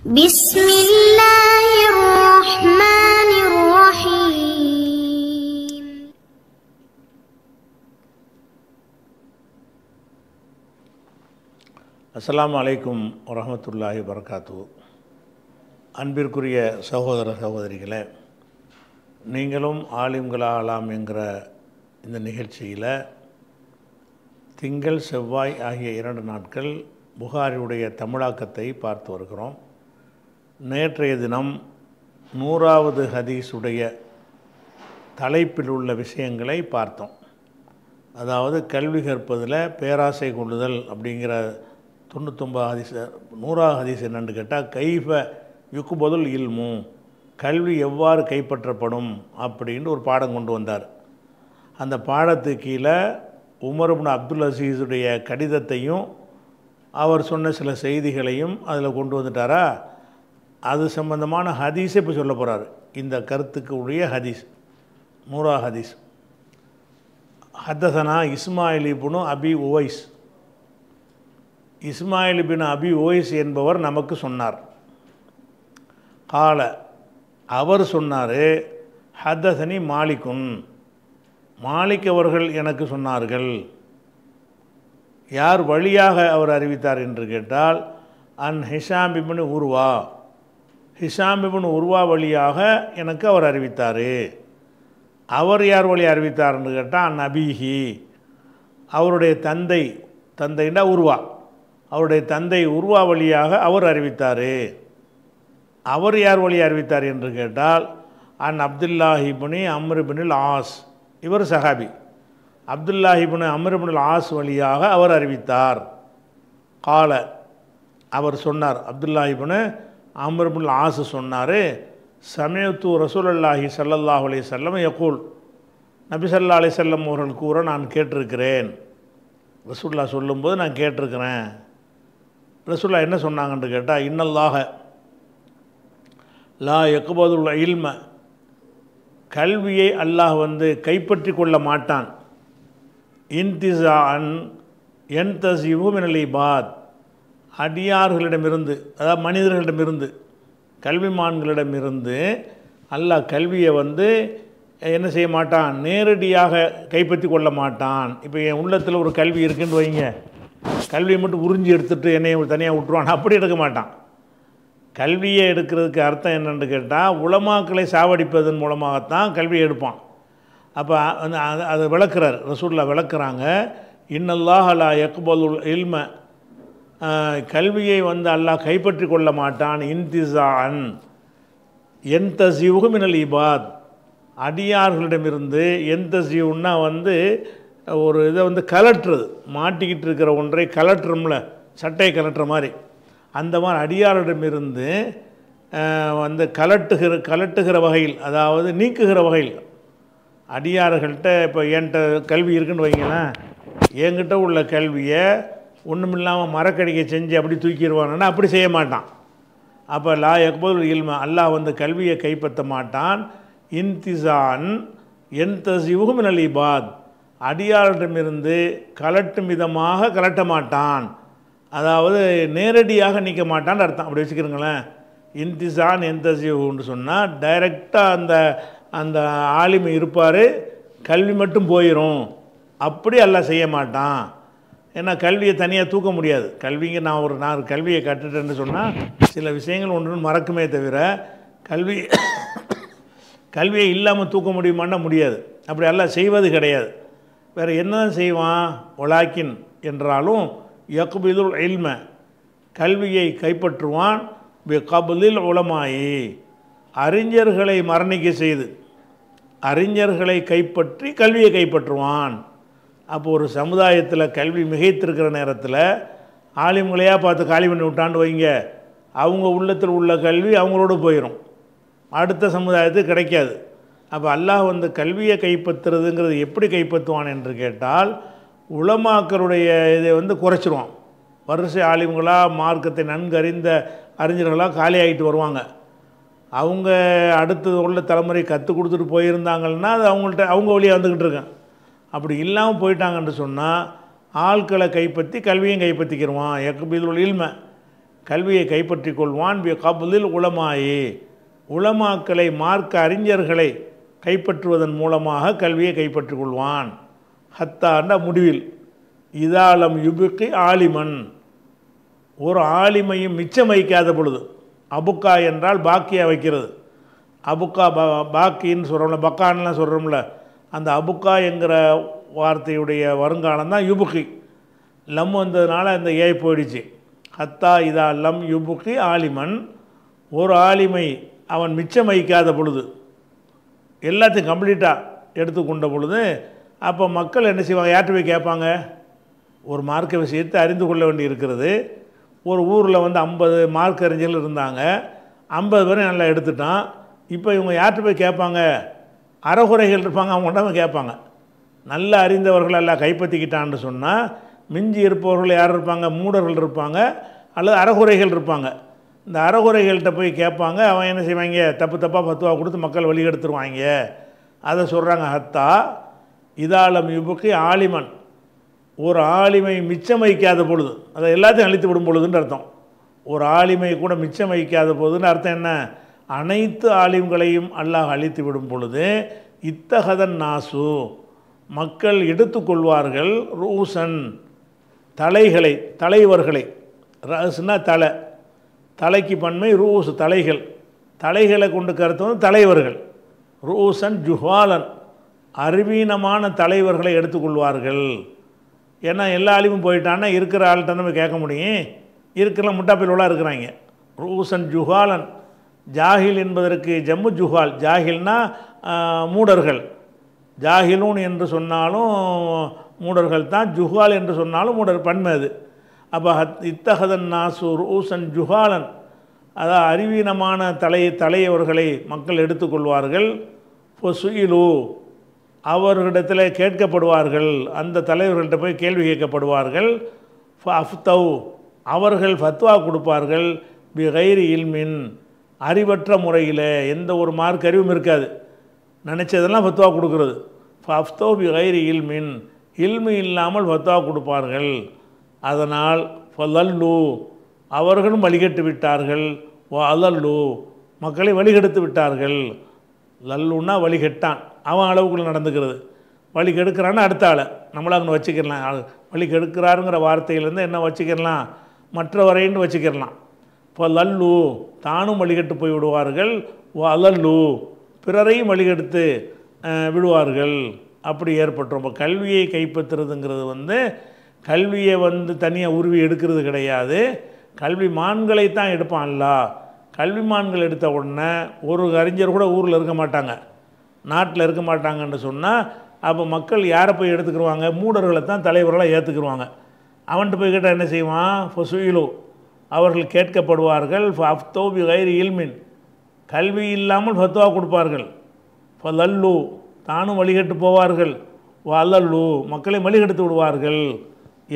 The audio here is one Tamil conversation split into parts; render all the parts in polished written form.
بسم الله الرحمن الرحيم. அஸ்ஸலாமு அலைக்கும் வரஹ்மத்துல்லாஹி வபரகாத்துஹு. அன்பிற்குரிய சகோதர சகோதரிகளே, நீங்களும் ஆலிம்களா ஆலாம் என்கிற இந்த நிகழ்ச்சியில் திங்கள் செவ்வாய் ஆகிய 2 நாட்கள் புகாரியுடைய தமிழாக்கத்தை பார்த்து வருகிறோம். நேற்றைய தினம் 100வது ஹதீஸுடைய தலைப்பில் உள்ள விஷயங்களை பார்த்தோம். அதாவது கல்வி கற்பதில் பேராசை கொள்ளுதல் அப்படிங்கிற 99 ஹதீஸ். 100வது ஹதீஸ் என்னென்னு கேட்டால், கைஃப யுக்பதுல் இல்மு, கல்வி எவ்வாறு கைப்பற்றப்படும் அப்படின்னு ஒரு பாடம் கொண்டு வந்தார். அந்த பாடத்துக்கு கீழே உமர் இப்னு அப்துல் அசீஸுடைய கடிதத்தையும் அவர் சொன்ன சில செய்திகளையும் அதில் கொண்டு வந்துட்டாரா. அது சம்பந்தமான ஹதீஸை இப்போ சொல்ல போகிறார். இந்த கருத்துக்கு உரிய ஹதீஸ் 100வது ஹதீஸ். ஹத்தசனா இஸ்மாயில் இப்னு அபி உவைஸ். இஸ்மாயில் இப்னு அபி உவைஸ் என்பவர் நமக்கு சொன்னார். கால, அவர் சொன்னார், ஹத்தசனி மாலிகுன், மாலிக் அவர்கள் எனக்கு சொன்னார்கள். யார் வழியாக அவர் அறிவித்தார் என்று கேட்டால், an Hisham Ibn Urwa, Hisham Ibn Urwa வழியாக எனக்கு அவர் அறிவித்தார். அவர் யார் வழி அறிவித்தார் என்று கேட்டால், அன் அபீஹி, அவருடைய தந்தைண்டா உர்வா, அவருடைய தந்தை உர்வா வழியாக அவர் அறிவித்தார். அவர் யார் வழி அறிவித்தார் என்று கேட்டால், அன் Abdullahi ibn Amr ibnul As, இவர் சஹாபி. அப்துல்லாஹி இப்னு அம்ர் இப்னுல் ஆஸ் வழியாக அவர் அறிவித்தார். கால, அவர் சொன்னார், அப்துல்லாஹி இப்னு அம்ர் இப்னுல் ஆஸ் சொன்னார், சமயத்து ரசூலுல்லாஹி ஸல்லல்லாஹு அலைஹி வஸல்லம் யகூல், நபி ஸல்லல்லாஹு அலைஹி வஸல்லம் அவர்கள் கூற நான் கேட்டிருக்கிறேன். ரசூலுல்லாஹ் சொல்லும்போது நான் கேட்டிருக்கிறேன். ரசூலுல்லாஹ் என்ன சொன்னாங்கன்னு கேட்டால், இன்னல்லாஹ லா யக்பதுல் இல்ம, கல்வியை அல்லாஹ் கைப்பற்றி கொள்ள மாட்டான். இன்திசான் என்தசிவு மினல் இபாத், அடியார்களிடமிருந்து, அதாவது மனிதர்களிடமிருந்து, கல்விமான்களிடமிருந்து அல்லாஹ் கல்வியை என்ன செய்ய மாட்டான், நேரடியாக கைப்பற்றி கொள்ள மாட்டான். இப்போ என் உள்ளத்தில் ஒரு கல்வி இருக்குன்னு வைங்க, கல்வியை மட்டும் உறிஞ்சி எடுத்துகிட்டு என்னையை தனியாக விட்டுருவான், அப்படி எடுக்க மாட்டான். கல்வியை எடுக்கிறதுக்கு அர்த்தம் என்னென்னு கேட்டால், உலமாக்களை சாவடிப்பதன் மூலமாகத்தான் கல்வியை எடுப்பான். அப்போ அதை விளக்குறார் ரசூலுல்லாஹ், விளக்குறாங்க. இன்னல்லாஹ் லா யக்பதுல் இல்ம, கல்வியை அல்லாஹ் கைப்பற்றி கொள்ள மாட்டான். இன்திசான் என்தசிவு மினல் இபாத், அடியார்களிடமிருந்து. என்தசிவுன்னா ஒரு இதை கலட்டுறது, மாட்டிக்கிட்டு இருக்கிற ஒன்றை கலட்டுறோம்ல, சட்டையை கலட்டுற மாதிரி, அந்த மாதிரி அடியாரிடமிருந்து கலட்டுகிற வகையில், அதாவது நீக்குகிற வகையில். அடியார்கள்ட்ட இப்போ என்கிட்ட கல்வி இருக்குன்னு வைங்களேன், என்கிட்ட உள்ள கல்வியை ஒன்றுமில்லாமல் மரக்கடிக்க செஞ்சு அப்படி தூக்கிடுவாங்கன்னா அப்படி செய்ய மாட்டான். அப்போ லா யக்பதுல் இல்ம, அல்லாஹ் கல்வியை கைப்பற்ற மாட்டான். இன்திசான் என்தசிவு மினல் இபாத், அடியாரிடமிருந்து கலட்டும் விதமாக கலட்ட மாட்டான், அதாவது நேரடியாக நீக்க மாட்டான்னு அர்த்தம். அப்படி வச்சுக்கிறீங்களேன். இன்திசான் என்தசிவுன்னு சொன்னால் டைரெக்டாக அந்த ஆலிம் இருப்பார், கல்வி மட்டும் போயிடும், அப்படி எல்லாம் செய்ய மாட்டான். ஏன்னா கல்வியை தனியாக தூக்க முடியாது. கல்விங்க நான் கல்வியை கற்றுட்டேன்னு சொன்னால் சில விஷயங்கள் ஒன்று மறக்குமே தவிர, கல்வியை இல்லாமல் தூக்க முடியுமான்னா முடியாது. அப்படி எல்லாம் செய்வது கிடையாது. வேறு என்ன செய்வான், ஒலாக்கின் என்றாலும் யக்பிதுல் இல்ம, கல்வியை கைப்பற்றுவான். பி கபுலில் உலமாயி, அறிஞர்களை மரணிக்க செய்து, அறிஞர்களை கைப்பற்றி கல்வியை கைப்பற்றுவான். அப்போ ஒரு சமுதாயத்தில் கல்வி மிகைத்திருக்கிற நேரத்தில் ஆலிம்களையாக பார்த்து காலி பண்ணி விட்டான்னு வைங்க, அவங்க உள்ளத்தில் உள்ள கல்வி அவங்களோடு போயிடும், அடுத்த சமுதாயத்துக்கு கிடைக்காது. அப்போ அல்லாஹ் கல்வியை கைப்பற்றுறதுங்கிறது எப்படி கைப்பற்றுவான் என்று கேட்டால், உலமாக்களுடைய இதை குறைச்சிருவான். வரிசை ஆலிம்களாக மார்க்கத்தை நன்கு அறிந்த அறிஞர்களாக காலி ஆகிட்டு வருவாங்க. அவங்க அடுத்தது உள்ள தலைமுறை கற்றுக் கொடுத்துட்டு போயிருந்தாங்கன்னா அது அவங்க வழியாக வந்துக்கிட்டு இருக்கேன். அப்படி இல்லாமல் போயிட்டாங்கன்னு சொன்னால் ஆட்களை கைப்பற்றி கல்வியும் கைப்பற்றிக்கிடுவான். யக்பிதுல் இல்ம, கல்வியை கைப்பற்றி கொள்வான். பி கபுலில் உலமாயே, உலமாக்களை மார்க்க அறிஞர்களை கைப்பற்றுவதன் மூலமாக கல்வியை கைப்பற்றி கொள்வான். ஹத்தாண்ட முடிவில் இதாலம் யுபுக்கி ஆலிமன், ஒரு ஆலிமையும் மிச்சம் வைக்காத பொழுது, அபுக்கா என்றால் பாக்கியாக வைக்கிறது, அபுக்கா பாக்கின்னு சொல்கிறோம்ல, பக்கான்லாம் சொல்கிறோம்ல, அந்த அபுக்கா என்கிற வார்த்தையுடைய வருங்காலம் தான் யுபுக்கி. லம் வந்ததுனால அந்த ஏய் போயிடுச்சு. ஹத்தா இதா லம் யுபுக்கி ஆலிமன், ஒரு ஆலிமை அவன் மிச்சம் வைக்காத பொழுது, எல்லாத்தையும் கம்ப்ளீட்டாக எடுத்துக்கொண்ட பொழுது, அப்போ மக்கள் என்ன செய்வாங்க, யார்கிட்ட போய் கேட்பாங்க? ஒரு மார்க்க விஷயத்தை அறிந்து கொள்ள வேண்டி இருக்கிறது. ஒரு ஊரில் வந்து 50 மார்க்க அறிஞர்கள் இருந்தாங்க, 50 பேரும் நல்லா எடுத்துட்டான். இப்போ இவங்க யார்கிட்ட போய் கேட்பாங்க? அறகுறைகள் இருப்பாங்க, அவங்க கொண்டாந்து கேட்பாங்க. நல்ல அறிந்தவர்கள் எல்லாம் கைப்பற்றிக்கிட்டான்னு சொன்னால் மிஞ்சி இருப்பவர்கள் யார் இருப்பாங்க? மூடர்கள் இருப்பாங்க, அல்லது அறகுறைகள் இருப்பாங்க. இந்த அறகுறைகள்கிட்ட போய் கேட்பாங்க. அவன் என்ன செய்வாங்க? தப்பு தப்பாக ஃபத்வா கொடுத்து மக்கள் வழிகெடுத்துருவாங்க. அதை சொல்கிறாங்க ஹத்தா இதாலம் யுபுக்கி ஆலிமன், ஒரு ஆலிமை மிச்சம் வைக்காத பொழுது, அதை எல்லாத்தையும் அழித்து விடும் பொழுதுன்னு அர்த்தம். ஒரு ஆலிமை கூட மிச்சம் வைக்காத பொழுதுன்னு அர்த்தம் என்ன? அனைத்து ஆலிம்களையும் அல்லாஹ் அழித்து விடும் பொழுது இத்தகதன் நாசு, மக்கள் எடுத்துக்கொள்வார்கள் ரூசன், தலைகளை, தலைவர்களை. ரஸ்னா தலை, தலைக்கு பன்மை ரூஸ், தலைகள், தலைகளை கொண்டு கருத்து வந்து தலைவர்கள். ரூசன் ஜுஹாலன், அறிவீனமான தலைவர்களை எடுத்துக்கொள்வார்கள். ஏன்னா எல்லா ஆலிமும் போயிட்டான்னா இருக்கிற ஆள்கிட்ட நம்ம கேட்க முடியும், இருக்கிற முட்டாப்பிலோலாம் இருக்கிறாங்க. ரூசன் ஜுஹாலன், ஜாஹில் என்பதற்கு ஜம்மு ஜுஹால், ஜாஹில்னா மூடர்கள், ஜாஹிலூன் என்று சொன்னாலும் மூடர்கள் தான், ஜுஹால் என்று சொன்னாலும் மூடர் பன்மை அது. அப்போ இத்தகதன் நாசு ரூசன் ஜுஹாலன், அதாவது அறிவீனமான தலைவர்களை மக்கள் எடுத்துக்கொள்வார்கள். ஃபொசுயிலு, அவர்களிடத்தில் கேட்கப்படுவார்கள், அந்த தலைவர்கள்ட்ட போய் கேள்வி கேட்கப்படுவார்கள். அஃப்தவ், அவர்கள் ஃபத்வா கொடுப்பார்கள். பி கைரி இல்மின், அறிவற்ற முறையில், எந்த ஒரு மார்க் அறிவும் இருக்காது, நினச்சதெல்லாம் ஃபத்வா கொடுக்குறது. அஃப்தவ் பி கைரி இல்மின், இல்மு இல்லாமல் ஃபத்வா கொடுப்பார்கள். அதனால் ஃபலல்லு, அவர்களும் வழிகட்டு விட்டார்கள். வலல்லு, மக்களை வழிகெடுத்து விட்டார்கள். லல்லுன்னா வழிகெட்டான், அவன் அளவுக்குள்ள நடந்துக்கிறது. வழி கெடுக்கிறான்னு அடுத்த ஆளை நம்மளாக வச்சுக்கிடலாம். வழி கெடுக்கிறாருங்கிற வார்த்தையிலேருந்து என்ன வச்சுக்கிடலாம்? மற்றவரைன்னு வச்சுக்கிடலாம். இப்போ லல்லு, தானும் வழிகட்டு போய் விடுவார்கள். வலல்லு, பிறரையும் வழிகெடுத்து விடுவார்கள். அப்படி ஏற்பட்டுரும். இப்போ கல்வியை கைப்பற்றுறதுங்கிறது வந்து கல்வியை வந்து தனியாக உருவி எடுக்கிறது கிடையாது. கல்வி மான்களைத்தான் எடுப்பான்ல. கல்விமான்கள் எடுத்த உடனே ஒரு அறிஞர் கூட ஊரில் இருக்க மாட்டாங்க, நாட்டில் இருக்க மாட்டாங்கன்னு சொன்னால், அப்போ மக்கள் யாரை போய் எடுத்துக்கிடுவாங்க? மூடர்களை தான் தலைவர்களாக ஏற்றுக்குருவாங்க. அவன்கிட்ட போய் கேட்டால் என்ன செய்வான்? ஃபொசுயிலு, அவர்கள் கேட்கப்படுவார்கள். அஃப்தோ பி கைரி இல்மின், கல்வி இல்லாமல் ஃபத்வா கொடுப்பார்கள். ஃபலல்லு, தானும் வழிகட்டு போவார்கள். வலல்லு, மக்களை வழிகெடுத்து விடுவார்கள்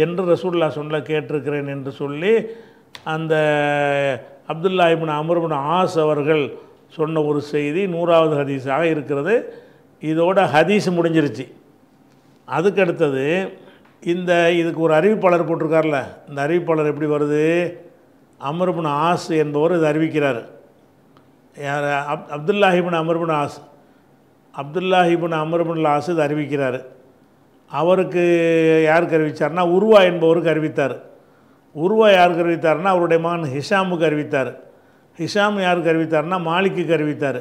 என்று ரசூலுல்லாஹ் சொல்ல கேட்டிருக்கிறேன் என்று சொல்லி அந்த அப்துல்லா இப்னு அம்ர் இப்னு ஆஸ் அவர்கள் சொன்ன ஒரு செய்தி 100வது ஹதீஸாக இருக்கிறது. இதோட ஹதீஸ் முடிஞ்சிருச்சு. அதுக்கு அடுத்தது இதுக்கு ஒரு அறிவிப்பாளர் போட்டிருக்கார்ல, இந்த அறிவிப்பாளர் எப்படி வருது? அம்ர் இப்னு ஆஸ் என்பவர் இது அறிவிக்கிறார். யார்? அப்துல்லாஹ் இப்னு அம்ர் இப்னு ஆஸ். அப்துல்லாஹ் இப்னு அம்ர் இப்னு ஆஸ் இது அறிவிக்கிறார். அவருக்கு யாருக்கு அறிவித்தார்னா உருவா என்பவருக்கு அறிவித்தார். உருவா யாருக்கு அறிவித்தார்னா அவருடைய மகன் ஹிஷாமுக்கு அறிவித்தார். ஹிஷாம் யாருக்கு அறிவித்தார்னா மாலிக்கு அறிவித்தார்.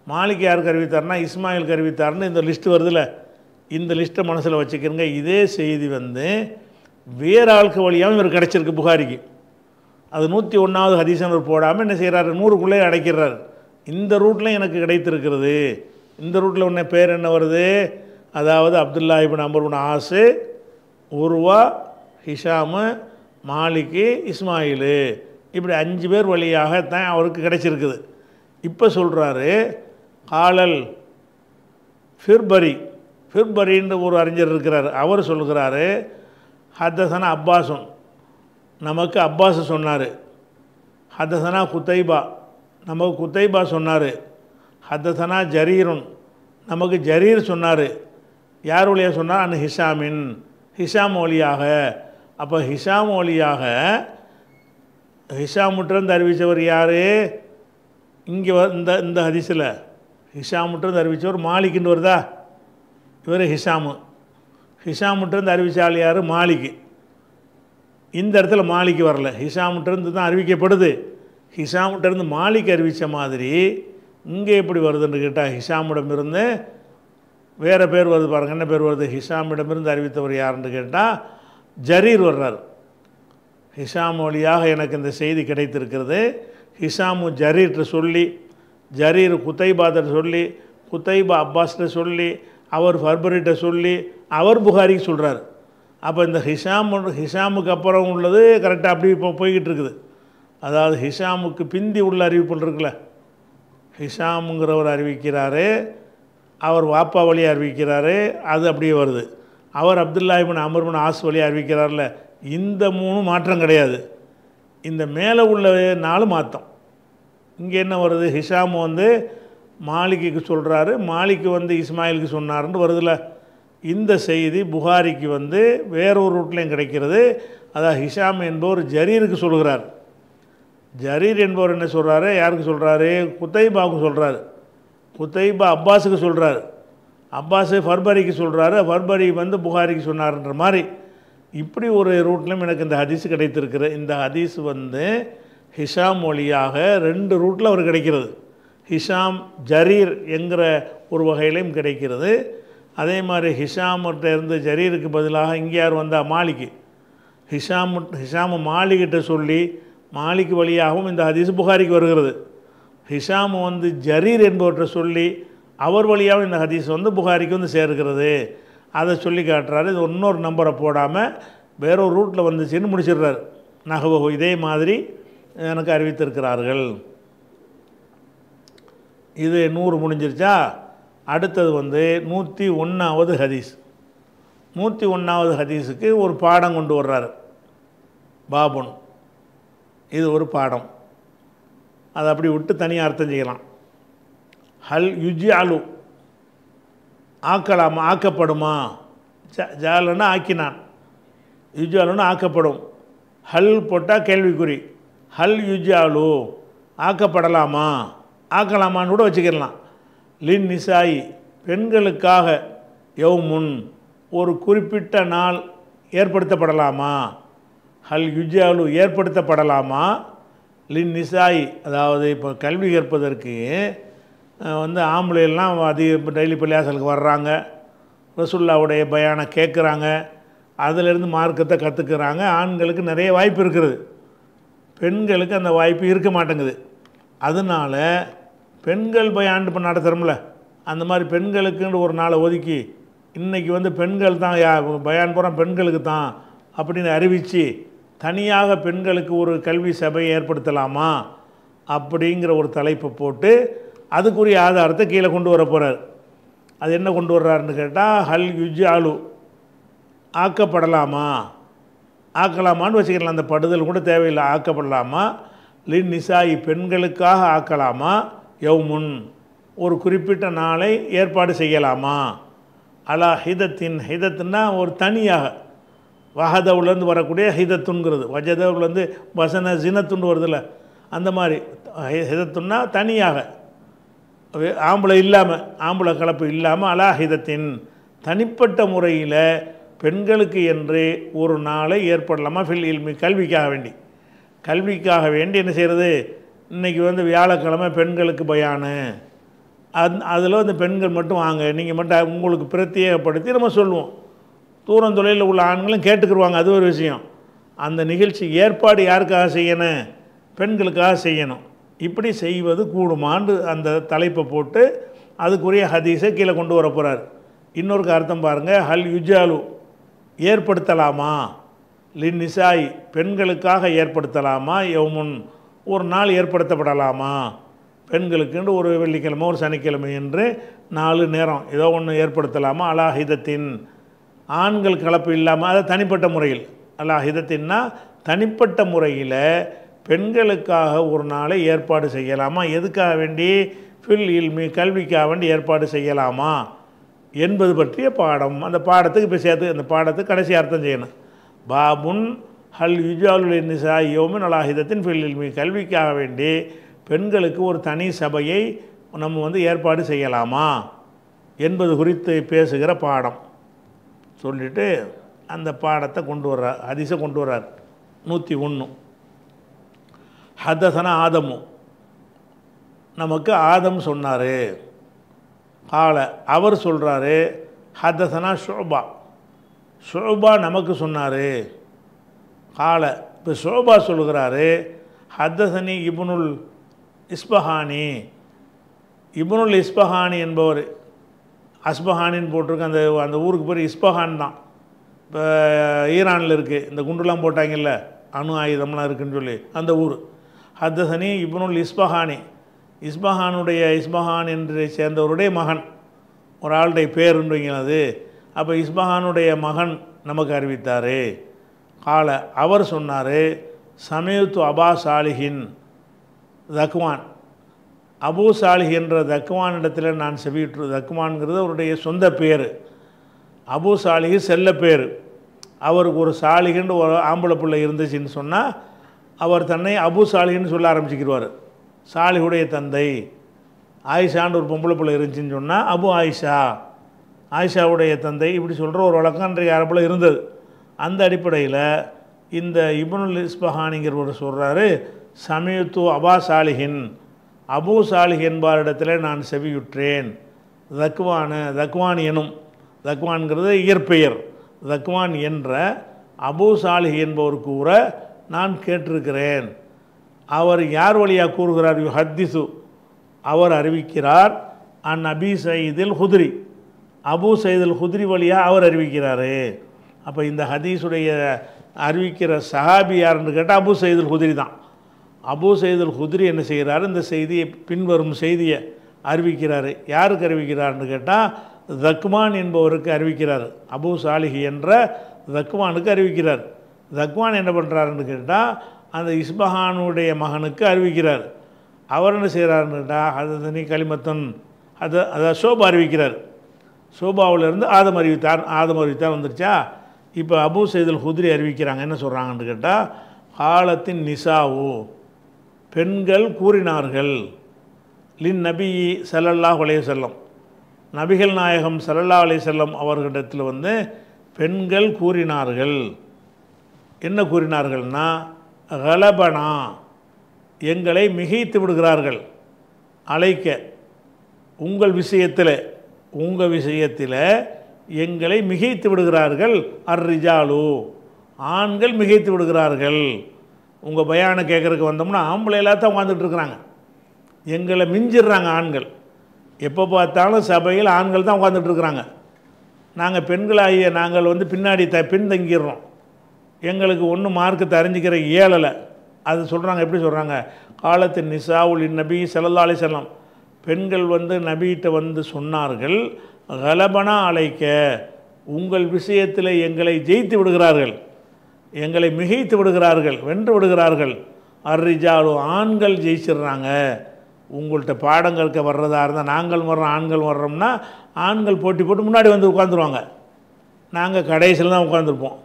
மாலிக் யாருக்கு அறிவித்தார்னா இஸ்மாயிலுக்கு அறிவித்தார்னு இந்த லிஸ்ட்டு வருதுல்ல, இந்த லிஸ்ட்டை மனசில் வச்சுக்கிறங்க. இதே செய்தி வந்து வேறு ஆளுக்கு வழியாகவும் இவர் கிடச்சிருக்கு புகாரிக்கு. அது 101வது ஹதீஸான போடாமல் என்ன செய்கிறாரு? 100க்குள்ளே அடைக்கிறார். இந்த ரூட்டில் எனக்கு கிடைத்திருக்கிறது. இந்த ரூட்டில் உன்ன பேர் என்ன வருது? அதாவது அப்துல்லா இப்னு அம்ர் இப்னு ஆஸ், உருவா, ஹிஷாமு, மாலிக்கு, இஸ்மாயிலு, இப்படி 5 பேர் வழியாகத்தான் அவருக்கு கிடைச்சிருக்குது. இப்போ சொல்கிறாரு காலல் ஃபிர்பரி, ஃபிர்பரின்னு ஒரு அறிஞர் இருக்கிறார். அவர் சொல்கிறாரு ஹத்தசனா அப்பாஸுன், நமக்கு அப்பாஸ் சொன்னார். ஹத்தசனா குத்தைபா, நமக்கு குத்தைபா சொன்னார். ஹத்தசனா ஜரீருன், நமக்கு ஜரீர் சொன்னார். யார் வழியாக சொன்னார்? அன் ஹிஷாமின், ஹிஷாம் வழியாக. அப்போ ஹிஷாம் வழியாக ஹிஷாமுட்டிருந்து அறிவித்தவர் யார்? இங்கே இந்த இந்த ஹதீஸில் ஹிஷாமுட்டிருந்து அறிவித்தவர் மாலிக்குன்னு வருதா? இவர் ஹிஷாமு. ஹிஷாமுட்டிருந்து அறிவித்த ஆள் யார்? மாலிக்கு. இந்த இடத்துல மாலிக்கு வரல, ஹிஷாமுட்டிருந்து தான் அறிவிக்கப்படுது. ஹிஷாமுட்டிருந்து மாலிக்கு அறிவித்த மாதிரி இங்கே எப்படி வருதுன்னு கேட்டால் ஹிஷாமிடமிருந்து வேறு பேர் வருது பாருங்கள். என்ன பேர் வருது? ஹிஷாமிடமிருந்து அறிவித்தவர் யாருன்னு கேட்டால் ஜரீர் வர்றார். ஹிஷாம் வழியாக எனக்கு இந்த செய்தி கிடைத்திருக்கிறது. ஹிஷாமு ஜரீர்கிட்ட சொல்லி, ஜரீர் குத்தைபாத்திட்ட சொல்லி, குத்தைபா அப்பாஸ்கிட்ட சொல்லி, அவர் ஃபர்பரிட்ட சொல்லி, அவர் புகாரிக்கு சொல்கிறார். அப்போ இந்த ஹிஷாமுக்கு அப்புறம் உள்ளது கரெக்டாக அப்படி இப்போ போய்கிட்டு இருக்குது. அதாவது ஹிஷாமுக்கு பிந்தி உள்ள அறிவிப்புகள் இருக்குல்ல, ஹிஷாமுங்கிறவர் அறிவிக்கிறாரு, அவர் வாப்பா வழியாக அறிவிக்கிறாரு, அது அப்படியே வருது. அவர் அப்துல்லா இப்னு அம்ர் இப்னு ஆஸ் வழியாக அறிவிக்கிறார்ல, இந்த 3 மாற்றம் கிடையாது. இந்த மேலே உள்ள 4 மாற்றம். இங்கே என்ன வருது? ஹிஷாம் வந்து மாலிக்கு சொல்கிறாரு, மாலிக்கு வந்து இஸ்மாயிலுக்கு சொன்னார்னு வருதுல்ல. இந்த செய்தி புகாரிக்கு வந்து வேறொரு ரூட்லேயும் கிடைக்கிறது. அதான் ஹிஷாம் என்பவர் ஜரீருக்கு சொல்கிறார். ஜரீர் என்பவர் என்ன சொல்கிறாரு? யாருக்கு சொல்கிறாரு? குத்தைபாவுக்கு சொல்கிறாரு. குத்தைபா அப்பாஸுக்கு சொல்கிறாரு. அப்பாஸ் ஃபர்பரிக்கு சொல்கிறாரு. ஃபர்பரி வந்து புகாரிக்கு சொன்னார்ன்ற மாதிரி இப்படி ஒரு ரூட்லையும் எனக்கு இந்த ஹதீஸ் கிடைத்திருக்கிற. இந்த ஹதீஸ் வந்து ஹிஷாம் மொழியாக 2 ரூட்டில் அவர் கிடைக்கிறது. ஹிஷாம் ஜரீர் என்கிற ஒரு வகையிலையும் கிடைக்கிறது. அதே மாதிரி ஹிஷாம்கிட்ட இருந்து ஜரீருக்கு பதிலாக இங்கே யார் வந்தால்? மாலிக்கு. ஹிஷாமு மாலிக்கிட்ட சொல்லி மாலிக்கு வழியாகவும் இந்த ஹதீஸ் புகாரிக்கு வருகிறது. ஹிஷாமு வந்து ஜரீர் என்பவற்றை சொல்லி அவர் வழியாகவும் இந்த ஹதீஸ் வந்து புகாரிக்கு வந்து சேர்க்கிறது. அதை சொல்லி காட்டுறாரு. இது இன்னொரு நம்பரை போடாமல் வேறொரு ரூட்டில் வந்துச்சுன்னு முடிச்சிடுறாரு. நகவகு இதே மாதிரி எனக்கு அறிவித்திருக்கிறார்கள். இது 100 முடிஞ்சிருச்சா? அடுத்தது வந்து 101வது ஹதீஸ். 101வது ஹதீஸுக்கு ஒரு பாடம் கொண்டு வர்றாரு. பாபுன், இது ஒரு பாடம். அதை அப்படி விட்டு தனியாக அர்த்தம் செய்யலாம். ஹல் யுஜ்அலு, ஆக்கலாமா, ஆக்கப்படுமா? ஜாலுன்னா ஆக்கினான், யுஜ்அலுன்னா ஆக்கப்படும். ஹல் போட்டால் கேள்விக்குறி. ஹல் யுஜ்அலு, ஆக்கப்படலாமா, ஆக்கலாமான்னு கூட வச்சுக்கிடலாம். லின் நிசாயி, பெண்களுக்காக யௌமுன், ஒரு குறிப்பிட்ட நாள் ஏற்படுத்தப்படலாமா? ஹல் யுஜ்அலு, ஏற்படுத்தப்படலாமா? லின் நிசாயி, அதாவது இப்போ கல்வி கற்பதற்கு வந்து ஆம்பளையெல்லாம் அதிக டெய்லி பள்ளியாசலுக்கு வர்றாங்க, ரசூலுல்லாவுடைய பயானை கேட்குறாங்க, அதிலிருந்து மார்க்கத்தை கற்றுக்கிறாங்க. ஆண்களுக்கு நிறைய வாய்ப்பு இருக்குது, பெண்களுக்கு அந்த வாய்ப்பு இருக்க மாட்டேங்குது. அதனால் பெண்கள் பயான் இப்போ நடத்துகிறோம்ல, அந்த மாதிரி பெண்களுக்குன்னு ஒரு நாளை ஒதுக்கி இன்றைக்கி வந்து பெண்கள் தான் பயான் போகிறோம், பெண்களுக்கு தான் அப்படின்னு அறிவித்து தனியாக பெண்களுக்கு ஒரு கல்வி சபையை ஏற்படுத்தலாமா அப்படிங்கிற ஒரு தலைப்பை போட்டு அதுக்குரிய ஆதாரத்தை கீழே கொண்டு வர போகிறார். அது என்ன கொண்டு வர்றாருன்னு கேட்டால் ஹல் யுஜ்அலு, ஆக்கப்படலாமா, ஆக்கலாமான்னு வச்சுக்கலாம். அந்த படுதல் கூட தேவையில்லை, ஆக்கப்படலாமா? லின் நிசாயி, பெண்களுக்காக ஆக்கலாமா? யௌமுன், ஒரு குறிப்பிட்ட நாளை ஏற்பாடு செய்யலாமா? அலா ஹிதத்தின், ஹிதத்துன்னா ஒரு தனியாக, வஹதவுலேருந்து வரக்கூடிய ஹிதத்துங்கிறது, வஜதவுலேருந்து வசன ஜினத்துன்னு வருதில்ல, அந்த மாதிரி ஹிதத்துன்னா தனியாக, ஆம்பளை இல்லாமல், ஆம்பளை கலப்பு இல்லாமல், அலா ஹிதத்தின், தனிப்பட்ட முறையில் பெண்களுக்கு என்று ஒரு நாளை ஏற்படலாமா? ஃபில் இல்மி, கல்விக்காக வேண்டி, கல்விக்காக வேண்டி என்ன செய்கிறது? இன்றைக்கி வந்து வியாழக்கிழமை பெண்களுக்கு பயானு, அதில் வந்து பெண்கள் மட்டும் வாங்க, நீங்கள் மட்டும் உங்களுக்கு பிரத்யேகப்படுத்தி நம்ம சொல்லுவோம். தூரந்தொலையில் உள்ள ஆண்களும் கேட்டுக்கிடுவாங்க, அது ஒரு விஷயம். அந்த நிகழ்ச்சி ஏற்பாடு யாருக்காக செய்யணும்? பெண்களுக்காக செய்யணும். இப்படி செய்வது கூடுமான்னு அந்த தலைப்பை போட்டு அதுக்குரிய ஹதீஸை கீழே கொண்டு வர போகிறார். இன்னொருக்கு அர்த்தம் பாருங்கள். ஹல் யுஜ்அலு, ஏற்படுத்தலாமா? லின் நிசாய், பெண்களுக்காக ஏற்படுத்தலாமா? யௌமுன், ஒரு நாள் ஏற்படுத்தப்படலாமா? பெண்களுக்குன்னு ஒரு வெள்ளிக்கிழமை ஒரு சனிக்கிழமை என்று 4 நேரம் ஏதோ ஒன்று ஏற்படுத்தலாமா? அலா ஹிதத்தின், ஆண்கள் கலப்பு இல்லாமல், அதை தனிப்பட்ட முறையில், அலா ஹிதத்தின்னா தனிப்பட்ட முறையில் பெண்களுக்காக ஒரு நாளை ஏற்பாடு செய்யலாமா? எதுக்காக வேண்டி? ஃபில் இல்மி, கல்விக்காக வேண்டி ஏற்பாடு செய்யலாமா என்பது பற்றிய பாடம். அந்த பாடத்துக்கு இப்போ சேர்த்து அந்த பாடத்துக்கு கடைசி அர்த்தம் செய்யணும். பாபுன் ஹல் யுஜாலுல் நிசா யோமின் அலாஹிதத்தின் ஃபில் கல்விக்காக வேண்டி பெண்களுக்கு ஒரு தனி சபையை நம்ம வந்து ஏற்பாடு செய்யலாமா என்பது குறித்து பேசுகிற பாடம் சொல்லிவிட்டு அந்த பாடத்தை கொண்டு வர்றார், ஹதீஸை கொண்டு வர்றார். 101 ஹதசனா ஆதமு, நமக்கு ஆதம் சொன்னார். கால அவர் சொல்கிறாரு, ஹதசனா ஷுபா, ஷுபா நமக்கு சொன்னார். கால இப்போ ஷுபா சொல்கிறாரு, ஹதசனி இப்னுல் இஸ்பஹானி, இப்னுல் இஸ்பஹானி என்பவர், அஸ்பஹானின்னு போட்டிருக்கு, அந்த அந்த ஊருக்கு பேர் இஸ்பஹான் தான். இப்போ ஈரானில் இருக்குது, இந்த குண்டுலாம் போட்டாங்கல்ல, அணு ஆயுதம்லாம் இருக்குதுன்னு சொல்லி அந்த ஊர். ஹத்தசனி இப்னுல் இஸ்பஹானி, இஸ்பஹான் என்று சேர்ந்தவருடைய மகன், ஒரு ஆளுடைய பேருன்றீங்க அது. அப்போ இஸ்பஹானுடைய மகன் நமக்கு அறிவித்தார். கால அவர் சொன்னார், சமயத்து அபா சாலிஹின் தக்வான், அபூ சாலிஹ் என்ற தக்வான் இடத்துல நான் செவியுற்று, தக்வான்கிறது அவருடைய சொந்த பேர். அபூ சாலிஹ் செல்ல பேர். அவருக்கு ஒரு சாலிஹின்னு ஒரு ஆம்பளை பிள்ளை இருந்துச்சுன்னு சொன்னால் அவர் தன்னை அபூ சாலிஹின்னு சொல்ல ஆரம்பிச்சுக்கிடுவார். சாலிஹுடைய தந்தை. ஆயிஷான்னு ஒரு பொம்பளை பிள்ளை இருந்துச்சுன்னு சொன்னால் அபு ஆயிஷா, ஆயிஷாவுடைய தந்தை, இப்படி சொல்கிற ஒரு வழக்கம் அன்றைய அரபில் இருந்தது. அந்த அடிப்படையில் இந்த இப்னுல் இஸ்பஹானிங்கிறவர் சொல்கிறாரு, சமயத்து அபா சாலிஹின், அபூ சாலிஹ் என்பாரிடத்தில் நான் செவியுற்றேன். தக்வான் எனும், தக்வான்கிறது இயற்பெயர், தக்வான் என்ற அபூ சாலிஹ் என்பவர் கூற நான் கேட்டிருக்கிறேன். அவர் யார் வழியாக கூறுகிறார்? ஹத்திசு, அவர் அறிவிக்கிறார். அன் Abi Saeedil Khudri, Abu Saeedil Khudri வழியாக அவர் அறிவிக்கிறார். அப்போ இந்த ஹதீஸுடைய அறிவிக்கிற சஹாபி யாருன்னு கேட்டால் அபூ சயீதில் ஹுத்ரி தான். அபூ சயீதில் ஹுத்ரி என்ன செய்கிறார்? இந்த செய்தியை, பின்வரும் செய்தியை அறிவிக்கிறார். யாருக்கு அறிவிக்கிறார்னு கேட்டால் தக்வான் என்பவருக்கு அறிவிக்கிறார். அபூ சாலிஹ் என்ற தக்வானுக்கு அறிவிக்கிறார். தக்வான் என்ன பண்ணுறாருன்னு கேட்டால் அந்த இஸ்பஹானுடைய மகனுக்கு அறிவிக்கிறார். அவர் என்ன செய்கிறாருன்னு கேட்டால் அது தனி களிமத்தன், அதை சோபா அறிவிக்கிறார். சோபாவிலிருந்து ஆதம் அறிவித்தார் வந்துருச்சா. இப்போ அபூ சயீதுல் ஹுத்ரி அறிவிக்கிறாங்க. என்ன சொல்கிறாங்கன்னு கேட்டால், காலத்தின் நிசாவு, பெண்கள் கூறினார்கள், லின் நபி ஸல்லல்லாஹு அலைஹி வஸல்லம், நபிகள் நாயகம் ஸல்லல்லாஹு அலைஹி வஸல்லம் அவர்களிடத்தில் வந்து பெண்கள் கூறினார்கள். என்ன கூறினார்கள்னா, கலபனா, எங்களை மிகைத்து விடுகிறார்கள், அழைக்க, உங்கள் விஷயத்தில் எங்களை மிகைத்து விடுகிறார்கள். அர்ரிஜாலு, ஆண்கள் மிகைத்து விடுகிறார்கள். உங்கள் பயானை கேட்குறதுக்கு வந்தோம்னா ஆம்பளை எல்லாத்தான் உட்காந்துட்ருக்குறாங்க, எங்களை மிஞ்சிடுறாங்க ஆண்கள். எப்போ பார்த்தாலும் சபையில் ஆண்கள் தான் உட்காந்துட்ருக்குறாங்க. நாங்கள் பெண்களாகிய நாங்கள் வந்து பின்னாடி பின்தங்கிடுறோம். எங்களுக்கு ஒன்று மார்க்கத்தை அறிஞ்சிக்கிற இயலலை. அது சொல்கிறாங்க. எப்படி சொல்கிறாங்க? காலத்தின் நிசாவுல் நபி ஸல்லல்லாஹு அலைஹி வஸல்லம், பெண்கள் வந்து நபிகிட்ட வந்து சொன்னார்கள், கலபனா அழைக்க, உங்கள் விஷயத்தில் எங்களை ஜெயித்து விடுகிறார்கள், எங்களை மிகைத்து விடுகிறார்கள், வென்று விடுகிறார்கள். அர்ரிஜாலு, ஆண்கள் ஜெயிச்சிடுறாங்க. உங்கள்கிட்ட பாடம் கற்க வர்றதா இருந்தால் நாங்கள் வர்றோம், ஆண்கள் வர்றோம்னா ஆண்கள் போட்டி போட்டு முன்னாடி வந்து உட்காந்துருவாங்க, நாங்கள் கடைசியில் தான் உட்காந்துருப்போம்.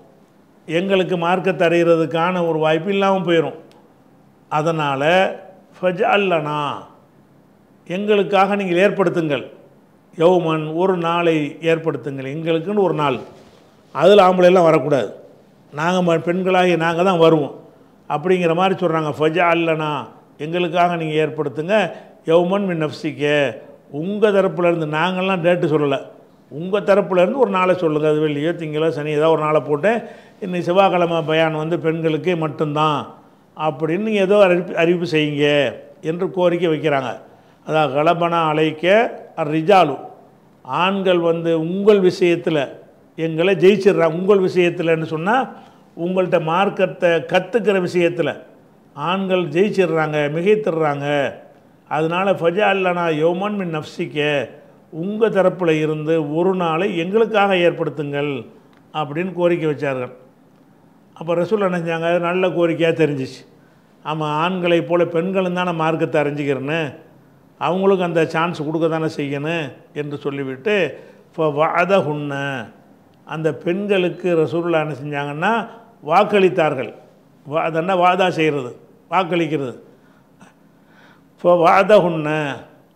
எங்களுக்கு மார்க்கத்தை அறிகிறதுக்கான ஒரு வாய்ப்பு இல்லாமல் போயிடும். அதனால் ஃபஜ்அல்லனா, எங்களுக்காக நீங்கள் ஏற்படுத்துங்கள், யௌமன், ஒரு நாளை ஏற்படுத்துங்கள், எங்களுக்குன்னு ஒரு நாள், அதில் ஆம்பளையெல்லாம் வரக்கூடாது, நாங்கள் பெண்களாகி நாங்கள் தான் வருவோம் அப்படிங்கிற மாதிரி சொல்கிறாங்க. ஃபஜ்அல்லனா, எங்களுக்காக நீங்கள் ஏற்படுத்துங்க, யௌமன் மின் நஃப்ஸிக்க, உங்கள் தரப்புலேருந்து, நாங்கள்லாம் டேட்டு சொல்லலை, உங்கள் தரப்புலேருந்து ஒரு நாளை சொல்லுங்கள். அது வெள்ளியோ திங்களோ சனி ஏதோ ஒரு நாளை போட்டு இன்னைக்கு செவ்வாய்க்கிழமை பயான் வந்து பெண்களுக்கு மட்டும்தான் அப்படின்னு ஏதோ அறிவிப்பு செய்யுங்க என்று கோரிக்கை வைக்கிறாங்க. அதான் கலபனா அழைக்க ரிஜாலு, ஆண்கள் வந்து உங்கள் விஷயத்தில் எங்களை ஜெயிச்சிடுறாங்க. உங்கள் விஷயத்தில்னு சொன்னால் உங்கள்கிட்ட மார்க்கத்தை கற்றுக்கிற விஷயத்தில் ஆண்கள் ஜெயிச்சிடுறாங்க, மிகைத்திடுறாங்க. அதனால் ஃபஜ்அல்லனா யௌமன் மின் நஃப்ஸிக்க, உங்கள் தரப்பில் இருந்து ஒரு நாளை எங்களுக்காக ஏற்படுத்துங்கள் அப்படின்னு கோரிக்கை வச்சார்கள். அப்போ ரசூல் நினைச்சாங்க, அது நல்ல கோரிக்கையாக தெரிஞ்சிச்சு. ஆமாம், ஆண்களை போல் பெண்களும் தானே மார்க்கத்தை அறிஞ்சிக்கிறேன்னு, அவங்களுக்கு அந்த சான்ஸ் கொடுக்க தானே செய்யணும் என்று சொல்லிவிட்டு இப்போ வாதகுன்ன, அந்த பெண்களுக்கு ரசூலுல்லாஹ் என்ன செஞ்சாங்கன்னா வாக்களித்தார்கள். அதென்ன வாதா செய்கிறது, வாக்களிக்கிறது. இப்போ வாதகுன்ன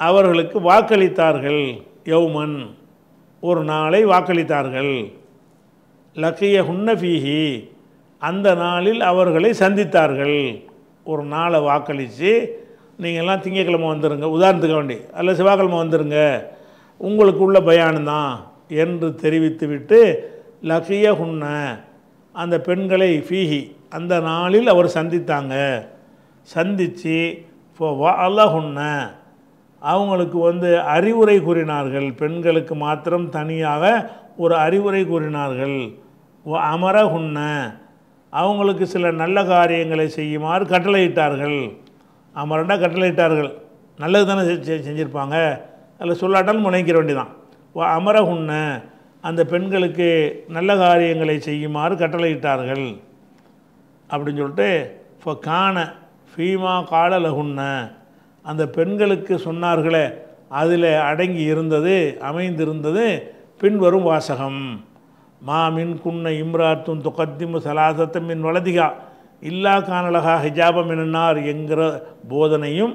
அவர்களுக்கு வாக்களித்தார்கள், யௌமன் ஒரு நாளை வாக்களித்தார்கள், லக்கியஹுன்ன ஃபீஹி அந்த நாளில் அவர்களை சந்தித்தார்கள். ஒரு நாளை வாக்களித்து நீங்கள்லாம் திங்கக்கிழமை வந்துடுங்க, உதாரணத்துக்கு வேண்டி, அல்ல செவ்வாய்க்கிழமை வந்துடுங்க, உங்களுக்கு உள்ள பயானம் தான் என்று தெரிவித்துவிட்டு லக்கியஹுன்ன அந்த பெண்களை ஃபீஹி அந்த நாளில் அவர் சந்தித்தாங்க. சந்தித்து இப்போ வஅலஹுன்ன அவங்களுக்கு அறிவுரை கூறினார்கள். பெண்களுக்கு மாத்திரம் தனியாக ஒரு அறிவுரை கூறினார்கள். அமரஹுன்ன அவங்களுக்கு சில நல்ல காரியங்களை செய்யுமாறு கட்டளையிட்டார்கள். அமரண்டா கட்டளையிட்டார்கள், நல்லது தானே செஞ்சுருப்பாங்க, அதில் சொல்லாட்டாலும் முனைக்கிற வேண்டிதான். அமரஹுன்ன அந்த பெண்களுக்கு நல்ல காரியங்களை செய்யுமாறு கட்டளையிட்டார்கள் அப்படின்னு சொல்லிட்டு இப்போ காண ஃபீமா காலலகுன்ன அந்த பெண்களுக்கு சொன்னார்களே அதில் அடங்கி இருந்தது, அமைந்திருந்தது பின்வரும் வாசகம். மாமின் குன்ன இம்ராத்துன் துகத்திமு சலாசத்தம் மின் வலதிகா இல்லா கானலகா ஹிஜாபம் என்னார் என்கிற போதனையும்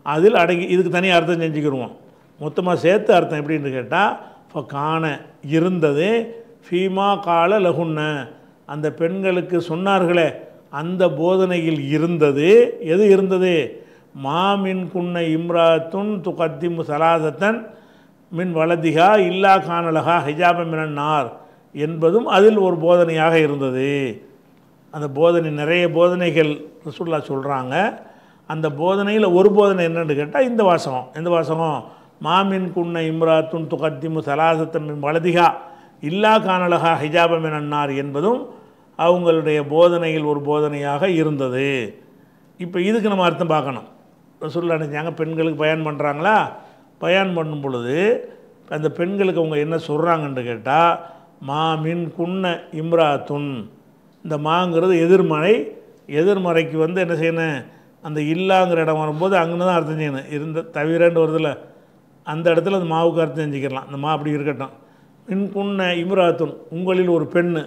அதில் அடங்கி. இதுக்கு தனியாக அர்த்தம் செஞ்சுக்கிடுவோம், மொத்தமாக சேர்த்து அர்த்தம் எப்படின்னு கேட்டால் இப்போ காண இருந்தது, ஃபீமா கால லகுன்ன அந்த பெண்களுக்கு சொன்னார்களே அந்த போதனையில் இருந்தது. எது இருந்தது? மாமின் குன்ன இம்ராத்துன் துகத்திமு சலாசத்தன் மின் வலதிகா இல்லா கானலகா ஹிஜாபம் என்னார் என்பதும் அதில் ஒரு போதனையாக இருந்தது. அந்த போதனை நிறைய போதனைகள் ரசூலுல்லாஹ் சொல்கிறாங்க. அந்த போதனையில் ஒரு போதனை என்னென்னு கேட்டால் இந்த வாசகம். எந்த வாசகம்? மாமின் குன்ன இம்ராத்துன் துகத்திமு சலாசத்தன் மின் வலதிகா இல்லா கானலகா ஹிஜாபம் என்னார் என்பதும் அவங்களுடைய போதனையில் ஒரு போதனையாக இருந்தது. இப்போ இதுக்கு நம்ம அர்த்தம் பார்க்கணும். ரசூலுல்லாஹ் நினைச்சாங்க பெண்களுக்கு பயான் பண்ணுறாங்களா, பயான் பண்ணும் பொழுது அந்த பெண்களுக்கு அவங்க என்ன சொல்கிறாங்கன்னு கேட்டால் மாமின் குன்ன இம்ராத்துன், இந்த மாங்கிறது எதிர்மறை, எதிர்மறைக்கு என்ன செய்யணும், அந்த இல்லாங்கிற இடம் வரும்போது அங்கே தான் அர்த்தம் செய்யணும். இருந்த தவிரன்னு வருதில்ல, அந்த இடத்துல அந்த மாவுக்கு அர்த்தம் செஞ்சுக்கலாம். அந்த மா அப்படி இருக்கட்டும். மின் குன்ன இம்ராத்துன் உங்களில் ஒரு பெண்ணு,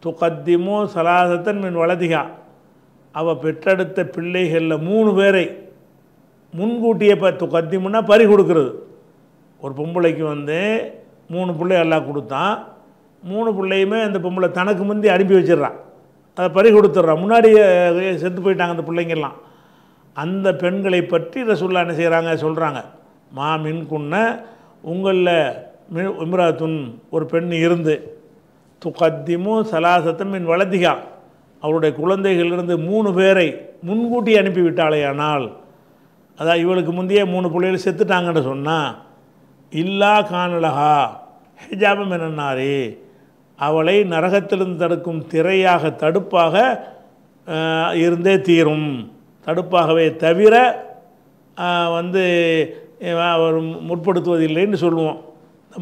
துகத்திமோ சலாசத்தன் மின் வலதிகா அவள் பெற்றெடுத்த பிள்ளைகளில் 3 பேரை முன்கூட்டியே துகத்திமுன்னா பறி கொடுக்கறது. ஒரு பொம்பளைக்கு 3 பிள்ளை எல்லாம் கொடுத்தான், 3 பிள்ளையுமே அந்த பொம்பளை தனக்கு முந்தி அனுப்பி வச்சிட்றான், அதை பறி கொடுத்துட்றான், முன்னாடியே செத்து போயிட்டாங்க அந்த பிள்ளைங்கள்லாம். அந்த பெண்களை பற்றி ரசூலுல்லாஹ் என்ன செய்கிறாங்க, சொல்கிறாங்க. மாமின் குன்ன உங்களில் இம்ராத்துன் ஒரு பெண் இருந்து, துகத்திமு சலாசத்தன் மின் வலதிகா அவருடைய குழந்தைகளிலிருந்து 3 பேரை முன்கூட்டி அனுப்பிவிட்டாளேயானால், அதான் இவளுக்கு முந்தைய 3 பிள்ளைகள் செத்துட்டாங்கன்னு சொன்னால், இல்லா கானலகா ஹிஜாபம் என்னாரே அவளை நரகத்திலிருந்து தடுக்கும் திரையாக தடுப்பாக இருந்தே தீரும், தடுப்பாகவே தவிர அவர் முற்படுத்துவதில்லைன்னு சொல்லுவோம்.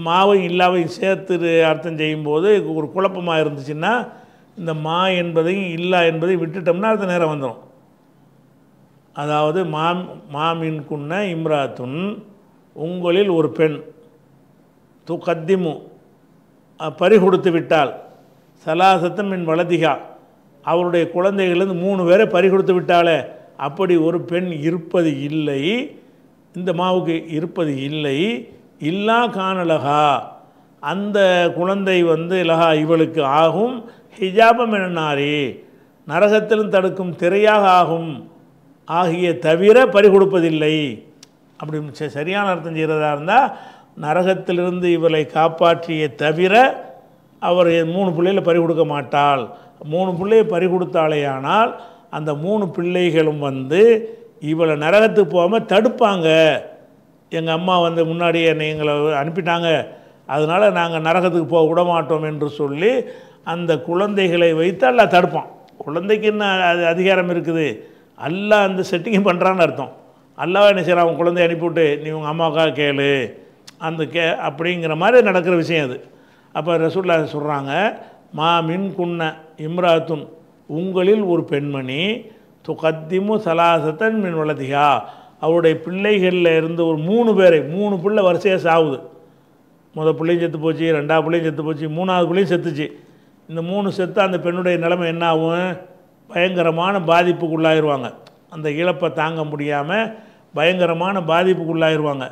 மாவையும் இல்லாவையும் சேர்த்து அர்த்தம் செய்யும்போது ஒரு குழப்பமாக இருந்துச்சுன்னா இந்த மா என்பதையும் இல்லா என்பதையும் விட்டுட்டோம்னா அடுத்த நேரம் வந்துடும். அதாவது மாமின் குன்ன இம்ராத்துன் உங்களில் ஒரு பெண், துகத்திமு பறி கொடுத்து விட்டால், சலாசத்தன் மின் வலதிகா அவருடைய குழந்தைகளிலிருந்து 3 பேரை பறி கொடுத்து விட்டாலே, அப்படி ஒரு பெண் இருப்பது இல்லை, இந்த மாவுக்கு இருப்பது இல்லை. இல்லா கானலகா அந்த குழந்தை லகா இவளுக்கு ஆகும், ஹிஜாபம் என்னாரே நரகத்திலும் தடுக்கும் திரையாக ஆகும் ஆகிய தவிர பறி கொடுப்பதில்லை. அப்படி சரியான அர்த்தம் செய்கிறதா இருந்தால் நரகத்திலிருந்து இவளை காப்பாற்றிய தவிர அவர் 3 பிள்ளைகளை பறி கொடுக்க மாட்டாள். 3 பிள்ளையை பறி கொடுத்தாலேயானால் அந்த 3 பிள்ளைகளும் இவளை நரகத்துக்கு போகாமல் தடுப்பாங்க. எங்கள் அம்மா முன்னாடியே எங்களை அனுப்பிட்டாங்க, அதனால் நாங்கள் நரகத்துக்கு போக விட மாட்டோம் என்று சொல்லி அந்த குழந்தைகளை வைத்து அல்லாஹ் தடுப்பான். குழந்தைக்கு என்ன அதிகாரம் இருக்குது, அல்லாஹ் அந்த செட்டிங் பண்ணுறான்னு அர்த்தம். அல்லாஹ் என்ன செய்கிறான், அவன் குழந்தைய அனுப்பிவிட்டு நீ உங்கள் அம்மாவுக்காக கேளு அப்படிங்கிற மாதிரி நடக்கிற விஷயம் அது. அப்போ ரசூலுல்லாஹ் சொல்கிறாங்க, மா மின் குன்ன இம்ராத்துன் உங்களில் ஒரு பெண்மணி, துகத்திமு சலாசத்தன் மின் வலதிகா அவருடைய பிள்ளைகளில் இருந்து ஒரு 3 பேரை, 3 பிள்ளை வரிசையாக சாவுது. முதல் பிள்ளையும் செத்து போச்சு, 2வது பிள்ளையும் செத்து போச்சு, 3வது பிள்ளையும் செத்துச்சு. இந்த 3 செத்து அந்த பெண்ணுடைய நிலைமை என்ன ஆகும்? பயங்கரமான பாதிப்புக்குள்ளாயிருவாங்க. அந்த இழப்பை தாங்க முடியாமல் பயங்கரமான பாதிப்புக்குள்ளாயிருவாங்க.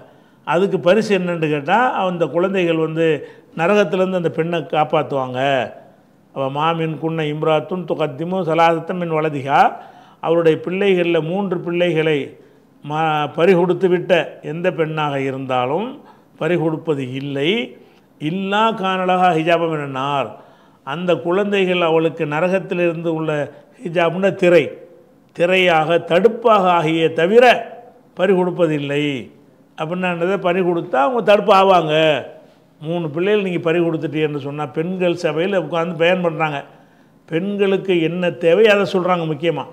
அதுக்கு பரிசு என்னன்னு கேட்டால், அந்த குழந்தைகள் வந்து நரகத்திலேருந்து அந்த பெண்ணை காப்பாற்றுவாங்க. அவள் மாமின் குன்ன இம்ராத்துன் துகத்திமு சலாதத்தமின் வலதிகா, அவருடைய பிள்ளைகளில் 3 பிள்ளைகளை பறிகொடுத்து விட்ட எந்த பெண்ணாக இருந்தாலும் பறிகொடுப்பது இல்லை. இல்லா காணலகா ஹிஜாபம் என்னார், அந்த குழந்தைகள் அவளுக்கு நரகத்திலிருந்து உள்ள ஹிஜாப்னா திரையாக தடுப்பாக ஆகிய தவிர பறிகொடுப்பதில்லை. அப்படின்னதை பறி கொடுத்தா அவங்க தடுப்பு ஆவாங்க. 3 பிள்ளைகள் நீங்கள் பறி கொடுத்துட்டீன்னு சொன்னால் பெண்கள் சபையில் உட்காந்து பயன் பண்ணுறாங்க. பெண்களுக்கு என்ன தேவை அதை சொல்கிறாங்க. முக்கியமாக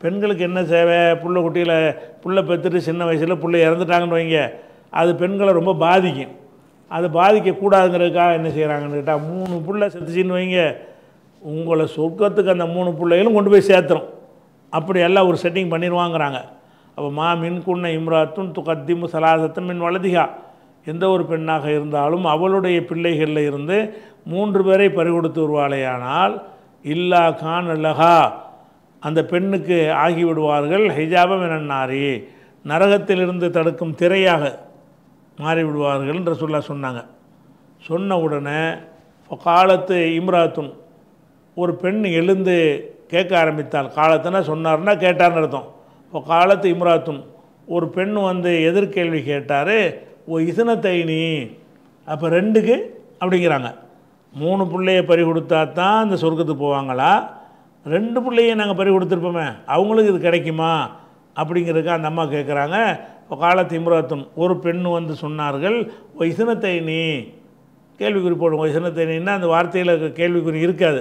பெண்களுக்கு என்ன தேவை? புள்ள பெற்றுட்டு சின்ன வயசில் புள்ள இறந்துட்டாங்கன்னு வைங்க, அது பெண்களை ரொம்ப பாதிக்கும். அது பாதிக்கக்கூடாதுங்கிறதுக்காக என்ன செய்கிறாங்கன்னு கேட்டால், 3 புள்ள செத்துச்சின்னு வைங்க, உங்களை சொர்க்கத்துக்கு அந்த 3 பிள்ளைகளும் கொண்டு போய் சேர்த்துரும். அப்படி எல்லாம் ஒரு செட்டிங் பண்ணிடுவாங்கிறாங்க. அப்போ மின் குன்ன இம்ராத்துன் துகத்திமு சலாசத்தன் மின் வலதிகா, எந்த ஒரு பெண்ணாக இருந்தாலும் அவளுடைய பிள்ளைகளில் இருந்து 3 பேரை பறிகொடுத்து வருவாளேயானால் இல்லா கான் அல்லஹா, அந்த பெண்ணுக்கு ஆகிவிடுவார்கள் ஹிஜாபம் என்னாரி, நரகத்திலிருந்து தடுக்கும் திரையாக மாறிவிடுவார்கள் என்று சொன்னாங்க. சொன்ன உடனே காலத்து இம்ராத்துன், ஒரு பெண் எழுந்து கேட்க ஆரம்பித்தாள். காலத்துனா சொன்னார்னா கேட்டார்னு அர்த்தம். இப்போ காலத்து இம்ராத்துன், ஒரு பெண் வந்து எதிர்கேள்வி கேட்டார். இசனத்தைனி, அப்போ 2க்கு அப்படிங்கிறாங்க. 3 பிள்ளையை பறி கொடுத்தா தான் இந்த சொர்க்கத்துக்கு போவாங்களா? 2 பிள்ளையை நாங்கள் பறி கொடுத்துருப்போமே, அவங்களுக்கு இது கிடைக்குமா அப்படிங்கிறதுக்கு அந்த அம்மா கேட்குறாங்க. இப்போ காலத்து இம்ராத்துன், ஒரு பெண் வந்து சொன்னார்கள் இசனத்தைனி, கேள்விக்குறி போடும். இசனத்தைனின்னா அந்த வார்த்தையில் கேள்விக்குறி இருக்காது,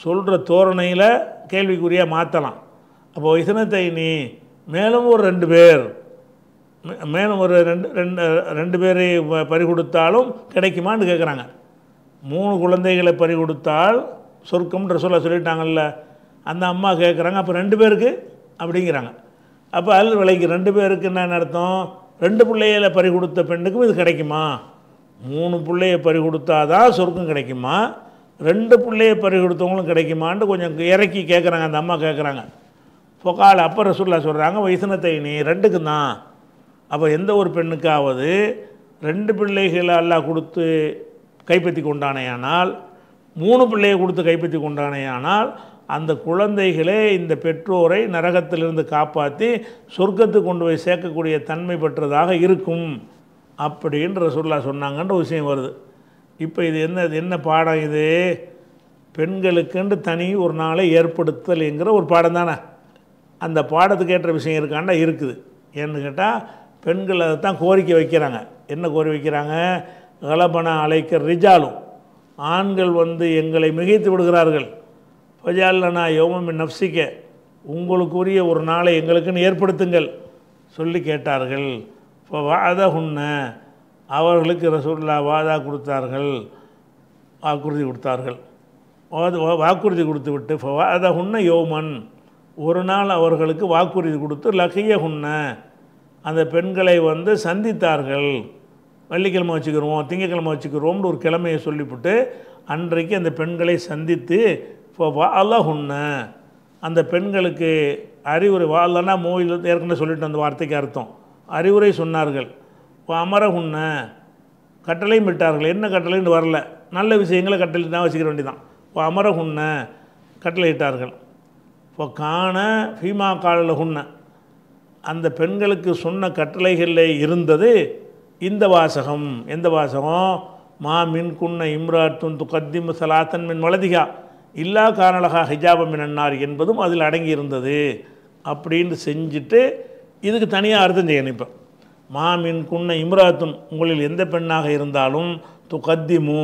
சொல்கிற தோரணையில் கேள்விக்குறியாக மாற்றலாம். அப்போ இசனத்தைனி, மேலும் ஒரு 2 பேர், மேலும் ஒரு ரெண்டு பேரை பறி கொடுத்தாலும் கிடைக்குமான்னு கேட்குறாங்க. 3 குழந்தைகளை பறி கொடுத்தால் சொர்க்கம்ன்ற சொல்லிட்டாங்கல்ல, அந்த அம்மா கேட்குறாங்க அப்போ 2 பேருக்கு அப்படிங்கிறாங்க. அப்போ அதில் விலைக்கு 2 பேருக்கு என்ன அர்த்தம்? 2 பிள்ளைகளை பறி கொடுத்த பெண்ணுக்கும் இது கிடைக்குமா? 3 பிள்ளையை பறி கொடுத்தாதான் சொர்க்கம் கிடைக்குமா? 2 பிள்ளையை பறி கொடுத்தவங்களும் கிடைக்குமான்னு கொஞ்சம் இறக்கி கேட்குறாங்க. அந்த அம்மா கேட்குறாங்க. பொக்கால் அப்போ ரசூலுல்லாஹ் சொல்கிறாங்க வைசனத்தைனி, 2க்கு தான். அப்போ எந்த ஒரு பெண்ணுக்காவது 2 பிள்ளைகளை அல்லாஹ் கொடுத்து கைப்பற்றி கொண்டானேயானால், 3 பிள்ளையை கொடுத்து கைப்பற்றி கொண்டானேயானால், அந்த குழந்தைகளே இந்த பெற்றோரை நரகத்திலிருந்து காப்பாற்றி சொர்க்கத்துக்கு கொண்டு போய் சேர்க்கக்கூடிய தன்மை பெற்றதாக இருக்கும் அப்படின்ற ரசூலுல்லாஹ் சொன்னாங்கன்ற விஷயம் வருது. இப்போ இது என்ன பாடம்? இது பெண்களுக்குன்று தனி ஒரு நாளை ஏற்படுத்தல் என்கிற ஒரு பாடம் தானே. அந்த பாடத்துக்கு ஏற்ற விஷயம் இருக்காண்டா இருக்குது. ஏன்னு கேட்டால் பெண்கள் அதை தான் கோரிக்கை வைக்கிறாங்க. என்ன கோரிக்கை வைக்கிறாங்க? கலபனா அழைக்க ரிஜாலும், ஆண்கள் வந்து எங்களை மிகைத்து விடுகிறார்கள். ஃபஜாலனா யோமமின் நப்சிக்க, உங்களுக்குரிய ஒரு நாளை எங்களுக்குன்னு ஏற்படுத்துங்கள் சொல்லி கேட்டார்கள். இப்போ வாதஹுன்ன, அவர்களுக்கு ரசூலுல்லாஹ் வாதா கொடுத்தார்கள், வாக்குறுதி கொடுத்தார்கள். வாக்குறுதி கொடுத்து விட்டு ஃபவாதஹுன்ன யோமன், ஒரு நாள் அவர்களுக்கு வாக்குறுதி கொடுத்து லகியஹுன்ன, அந்த பெண்களை வந்து சந்தித்தார்கள். வெள்ளிக்கிழமை வச்சுக்கிறோம், திங்கக்கிழமை வச்சுக்கிறோம்னு ஒரு கிழமையை சொல்லிவிட்டு அன்றைக்கு அந்த பெண்களை சந்தித்து வாலஹுன்ன, அந்த பெண்களுக்கு அறிவுரை, வாலனா மோயில் ஏற்கனவே சொல்லிட்டு அந்த வார்த்தைக்கு அர்த்தம் அறிவுரை சொன்னார்கள். அமரஹுன்ன, கட்டளையும் விட்டார்கள். என்ன கட்டளைன்னு வரல, நல்ல விஷயங்களை கட்டளை தான் வச்சுக்கிற வேண்டியதான். அமரஹுன்ன, கட்டளையிட்டார்கள். இப்போ காண ஃபீமா காலஹுன்ன, அந்த பெண்களுக்கு சொன்ன கட்டளைகளில் இருந்தது இந்த வாசகம். எந்த வாசகம்? மின் குன்ன இம்ராத்துன் துகத்திமு சலாத்தன் மின் வலதிகா இல்லா காரணலகா ஹிஜாபம் மினன்னார் என்பதும் அதில் அடங்கி இருந்தது அப்படின்னு செஞ்சுட்டு இதுக்கு தனியாக அர்த்தம் செய்யணும். இப்போ மின் குன்ன இம்ராத்துன், உங்களில் எந்த பெண்ணாக இருந்தாலும் துகத்திமு,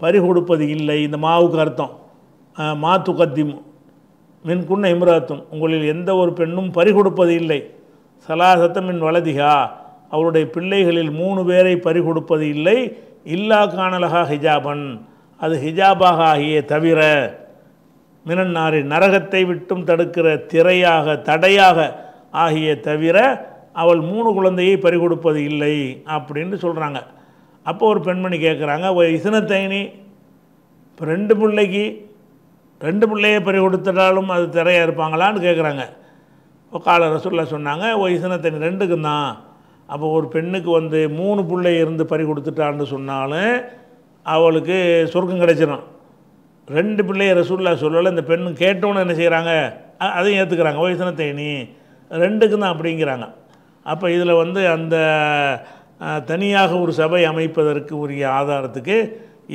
பறி கொடுப்பது இல்லை. இந்த மாவுக்கு அர்த்தம் துகத்திமு, மின் குன்ன இம்ராத்துன், உங்களில் எந்த ஒரு பெண்ணும் பறி கொடுப்பது இல்லை. சலாசத்தம் மின் வலதிகா, அவருடைய பிள்ளைகளில் 3 பேரை பறி கொடுப்பது இல்லை. இல்லா காணலகா ஹிஜாபன், அது ஹிஜாபாக ஆகிய தவிர, மினன்னாரி, நரகத்தை விட்டும் தடுக்கிற திரையாக தடையாக ஆகிய தவிர அவள் 3 குழந்தையை பறி கொடுப்பது இல்லை அப்படின்னு சொல்கிறாங்க. அப்போ ஒரு பெண்மணி கேட்குறாங்க இசனத்தைனி, இப்போ ரெண்டு பிள்ளையை பறி கொடுத்துட்டாலும் அது திரையாக இருப்பாங்களான்னு கேட்குறாங்க. இப்போ கால ரசூலுல்லாஹ் சொன்னாங்க, இஸ்னத்தைனி ரெண்டுக்கும் தான். அப்போ ஒரு பெண்ணுக்கு 3 பிள்ளை இருந்து பறி கொடுத்துட்டான்னு சொன்னாலும் அவளுக்கு சொர்க்கம் கிடைச்சிடும். 2 பிள்ளையை ரசூலுல்லாஹ் சொல்லலை. இந்த பெண்ணு கேட்டோன்னு என்ன செய்கிறாங்க, அதையும் ஏற்றுக்கிறாங்க. இஸ்னத்தைனி ரெண்டுக்கும் தான் அப்படிங்கிறாங்க. அப்போ இதில் அந்த தனியாக ஒரு சபை அமைப்பதற்கு உரிய ஆதாரத்துக்கு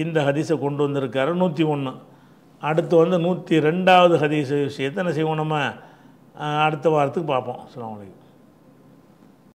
இந்த ஹதீஸை கொண்டு வந்திருக்காரு. 101. அடுத்து 102வது ஹதீஸ் விஷயத்தை என்ன செய்வோம், நம்ம அடுத்த வாரத்துக்கு பார்ப்போம். அஸ்ஸலாமு அலைக்கும்.